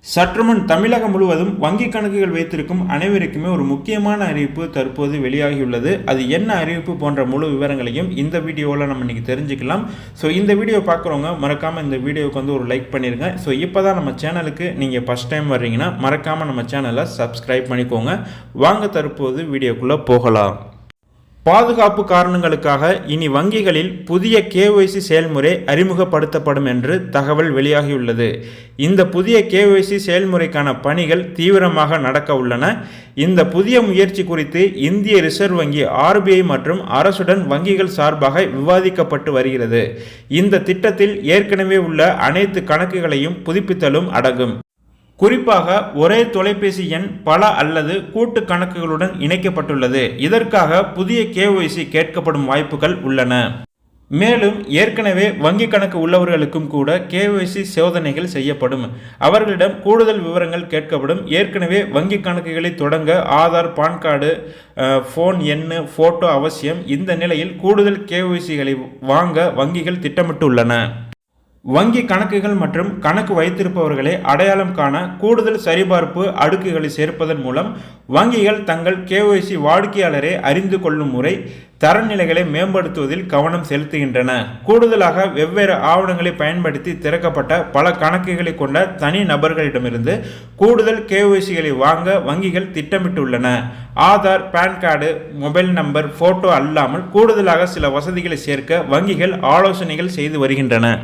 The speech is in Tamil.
சற்றுமுன் தமிழகம் முழுவதும் வங்கி கணக்குகள் வைத்திருக்கும் அனைவருக்குமே ஒரு முக்கியமான அறிவிப்பு தற்போது வெளியாகியுள்ளது. அது என்ன அறிவிப்பு போன்ற முழு விவரங்களையும் இந்த வீடியோவில் நம்ம இன்னைக்கு தெரிஞ்சுக்கலாம். ஸோ இந்த வீடியோ பார்க்குறவங்க மறக்காமல் இந்த வீடியோவுக்கு ஒரு லைக் பண்ணிடுங்க. ஸோ இப்போ தான் நம்ம சேனலுக்கு நீங்கள் ஃபஸ்ட் டைம் வர்றீங்கன்னா மறக்காமல் நம்ம சேனலை சப்ஸ்கிரைப் பண்ணிக்கோங்க. வாங்க தற்போது வீடியோக்குள்ளே போகலாம். பாதுகாப்பு காரணங்களுக்காக இனி வங்கிகளில் புதிய KYC செயல்முறை அறிமுகப்படுத்தப்படும் என்று தகவல் வெளியாகியுள்ளது. இந்த புதிய KYC செயல்முறைக்கான பணிகள் தீவிரமாக நடக்க உள்ளன. இந்த புதிய முயற்சி குறித்து இந்திய ரிசர்வ் வங்கி RBI மற்றும் அரசுடன் வங்கிகள் சார்பாக விவாதிக்கப்பட்டு வருகிறது. இந்த திட்டத்தில் ஏற்கனவே உள்ள அனைத்து கணக்குகளையும் புதுப்பித்தலும் அடங்கும். குறிப்பாக ஒரே தொலைபேசி எண் பல அல்லது கூட்டு கணக்குகளுடன் இணைக்கப்பட்டுள்ளது. இதற்காக புதிய KYC கேட்கப்படும் வாய்ப்புகள் உள்ளன. மேலும் ஏற்கனவே வங்கி கணக்கு உள்ளவர்களுக்கும் கூட KYC சோதனைகள் செய்யப்படும். அவர்களிடம் கூடுதல் விவரங்கள் கேட்கப்படும். ஏற்கனவே வங்கி கணக்குகளை தொடங்க ஆதார், பான் கார்டு, ஃபோன் எண்ணு, போட்டோ அவசியம். இந்த நிலையில் கூடுதல் KYCகளை வாங்க வங்கிகள் திட்டமிட்டுள்ளன. வங்கி கணக்குகள் மற்றும் கணக்கு வைத்திருப்பவர்களை அடையாளம் காண கூடுதல் சரிபார்ப்பு அடுக்குகளை சேர்ப்பதன் மூலம் வங்கிகள் தங்கள் KYC வாடிக்கையாளரை அறிந்து கொள்ளும் முறை தரநிலைகளை மேம்படுத்துவதில் கவனம் செலுத்துகின்றன. கூடுதலாக வெவ்வேறு ஆவணங்களை பயன்படுத்தி திறக்கப்பட்ட பல கணக்குகளை கொண்ட தனி நபர்களிடமிருந்து கூடுதல் KYCகளை வாங்க வங்கிகள் திட்டமிட்டுள்ளன. Aadhaar, PAN card, mobile number, photo அல்லாமல் கூடுதலாக சில வசதிகளை சேர்க்க வங்கிகள் ஆலோசனைகள் செய்து வருகின்றன.